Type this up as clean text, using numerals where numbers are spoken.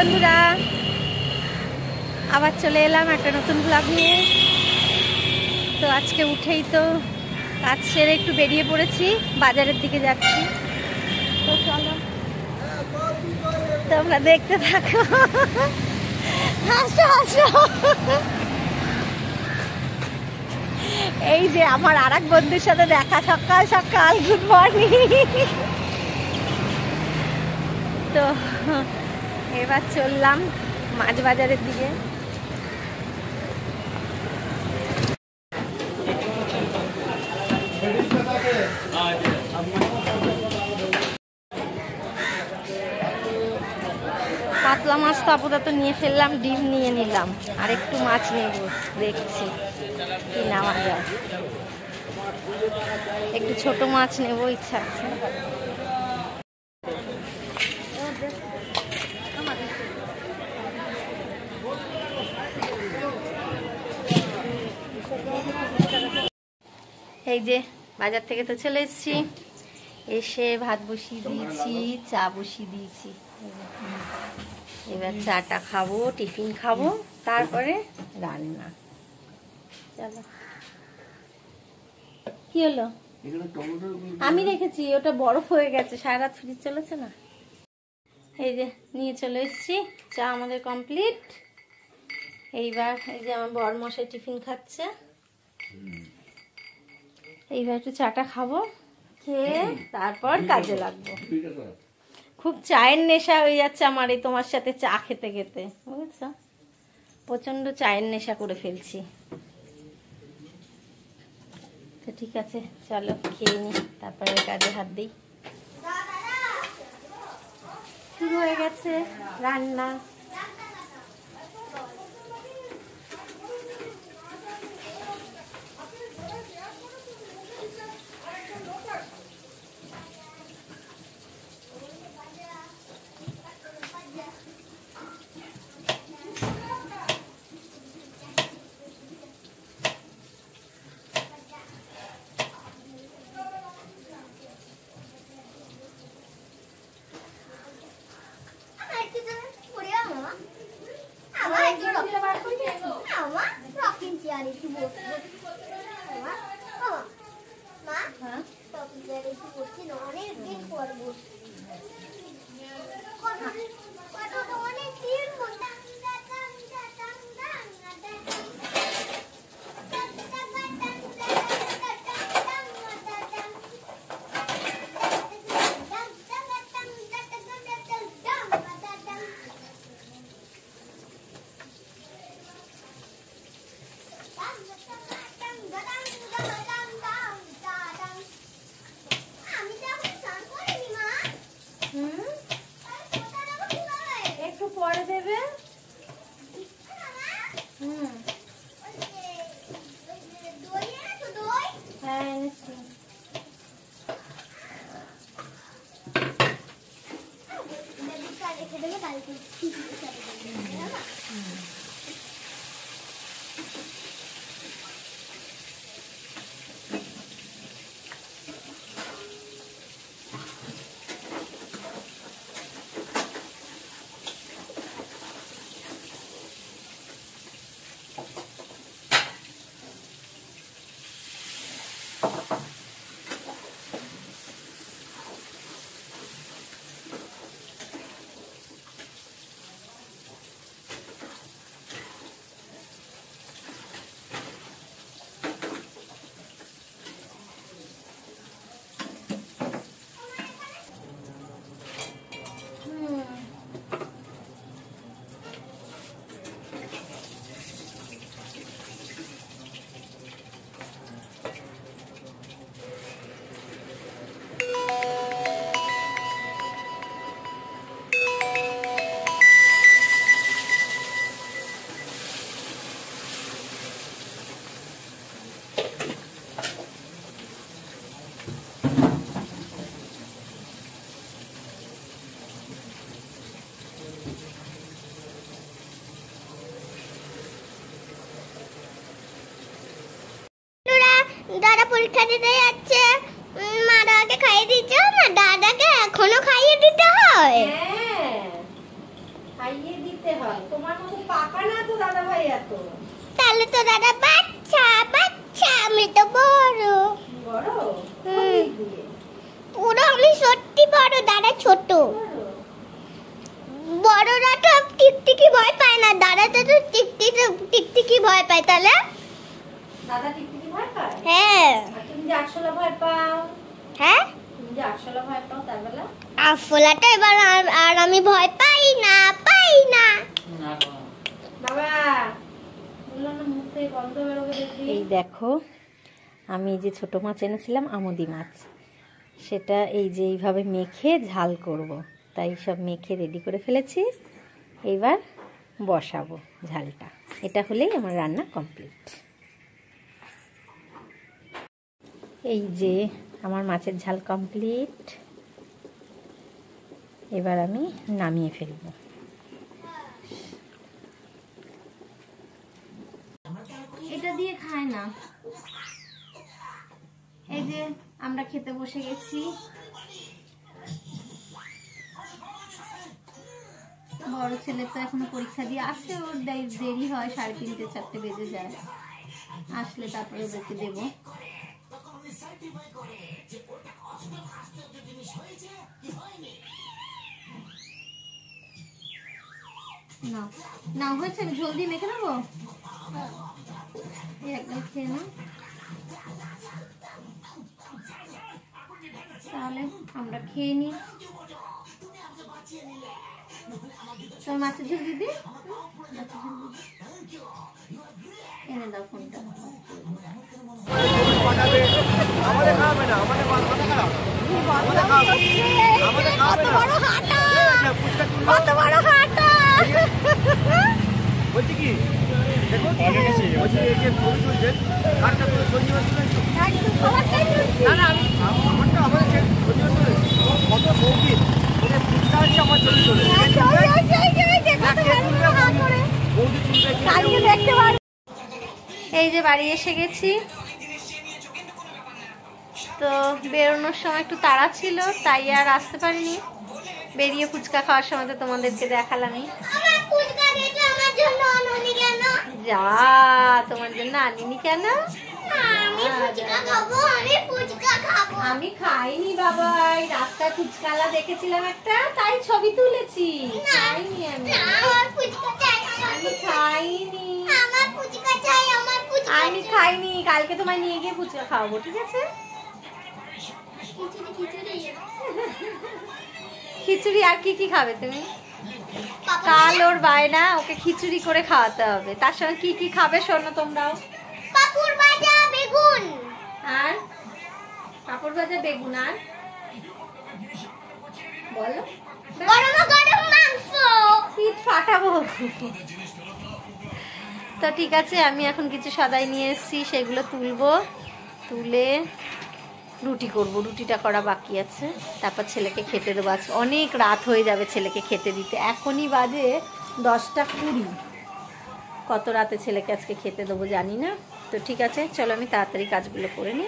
বন্ধুরা, আবার চলে এলাম একটা নতুন ব্লগ নিয়ে। তো আজকে উঠেই তো কাজ সেরে একটু বেরিয়ে পড়েছি, বাজারের দিকে যাচ্ছি। তো চলো তোমরা দেখতে থাকো, হাসো হাসো। এই যে আমার আর এক বন্ধুর সাথে দেখা, সকাল সকাল। Good morning. তো এবার চললাম মাছ বাজারের দিকে। কাতলা মাছ তো আপাতত নিয়ে ফেললাম, ডিম নিয়ে নিলাম, আর একটু মাছ নেব, দেখছি কি নেওয়া যায়। একটু ছোট মাছ নেব ইচ্ছা আছে। এই যে বাজার থেকে তো চলে এসেছি, এসে ভাত বসিয়ে দিয়েছি, চা বসিয়ে দিয়েছি। এবার চাটা খাবো, টিফিন খাবো, তারপরে রান্না। চলো। কি হলো? আমি রেখেছি, ওটা বরফ হয়ে গেছে, সারা রাত ফ্রিজ চলেছে না। এই যে নিয়ে চলে এসেছি, চা আমাদের কমপ্লিট। এইবার এই যে আমার বর মশাই টিফিন খাচ্ছে, এইবার একটু চাটা খাবো, খেয়ে তারপর কাজে লাগবো। খুব চায়ের নেশা হয়ে যাচ্ছে আমার এই তোমার সাথে চা খেতে খেতে, বুঝেছো? প্রচন্ড চায়ের নেশা করে ফেলছি। তো ঠিক আছে, চলো খেয়ে নি, তারপরে কাজে হাত দিই। শুরু হয়ে গেছে রান্না। একটু পরে দেবে। হ্যাঁ এনেছি। দাদা পরীক্ষা দিতে যাচ্ছে, মা দাদাকে খাইয়ে দিচ্ছে না, দাদাকে এখনো খাইয়ে দিতে হয়। হ্যাঁ, খাইয়ে এত? তাহলে তো দাদা বাচ্চা বাচ্চা, আমি তো বড়। বড়? পুরো আমি সত্যি বড়, দাদা ছোট। বড়রা তো টিকটিকি ভয় পায় না, দাদা তো টিকটিকি ভয় পায়। তাহলে দাদা টিকটিকি ভয় পায়? হ্যাঁ। আর তুমি যে আরশোলা ভয় পাও? হ্যাঁ, তুমি যে আরশোলা ভয় পাও তার বেলা? আরশোলাটা এবার আর আমি ভয় পাই না। বাবা বললাম না মুখ থেকে গন্ধ বেরোবে দেখবি। এই দেখো আমি যে ছোট মাছ এনেছিলাম, আমুদি মাছ, সেটা এই যে এইভাবে মেখে ঝাল করব, তাই সব মেখে রেডি করে ফেলেছি। এইবার বসাবো ঝালটা, এটা হলেই আমার রান্না কমপ্লিট। এই যে আমার মাছের ঝাল কমপ্লিট, এবার আমি নামিয়ে ফেলবো। এটা দিয়ে খায় না। এই যে আমরা খেতে বসে গেছি। বড় ছেলে তো এখনো পরীক্ষা দিয়ে আসে, ওর দেরি হয়, 3:30 4টে বেজে যায়। আসলে তারপরে ওদেরকে দেবো। না না হয়েছে, আমি ঝোল দিয়ে মেখে নেবো। একদম খেয়ে নাও, তাহলে আমরা খেয়ে নিই। তোর মাছের ঝোল দিদি, এনে দাও ফোনটা। বলছি কি দেখো বলছি এই যে ছবি তুলছে কারটা তো সঞ্জীবন তুলেছে না না আমারটা আমাদের সঞ্জীবন তুলেছে কত সৌখিন মানে ফুচকা হচ্ছে আমার ছবি তুলে এই যে বাড়ি এসে গেছি, তো বেরোনোর সময় একটু তাড়া ছিল তাই আর আসতে পারিনি। বেরিয়ে ফুচকা খাওয়ার সময় তো তোমাদেরকে দেখালামই। যা তোমার জন্য আনিনি কেন? আমি খাইনি বাবা, এই রাস্তায় ফুচকালা দেখেছিলাম একটা, তাই ছবি তুলেছি। খাইনি আমি খাইনি, আমি খাইনি। কালকে তোমায় নিয়ে গিয়ে ফুচকা খাওয়াবো, ঠিক আছে? খিচুড়ি আর কি কি খাবে তুমি? কাল ওর বায়না, ওকে খিচুড়ি করে খাওয়াতে হবে। তার সঙ্গে কি কি খাবে শোনো তোমরাও। পাপড় ভাজা, বেগুন আর পাপড় ভাজা, বেগুন, আর বলো। গরম গরম মাংস, পিঠ ফাটাবো। তো ঠিক আছে, আমি এখন কিছু সদাই নিয়ে এসেছি, সেগুলো তুলবো। তুলে রুটি করব, রুটিটা করা বাকি আছে। তারপর ছেলেকে খেতে দেবো। আজ অনেক রাত হয়ে যাবে ছেলেকে খেতে দিতে, এখনই বাজে 10টা 20। কত রাতে ছেলেকে আজকে খেতে দেবো জানি না। তো ঠিক আছে, চলো আমি তাড়াতাড়ি কাজগুলো করে নিই।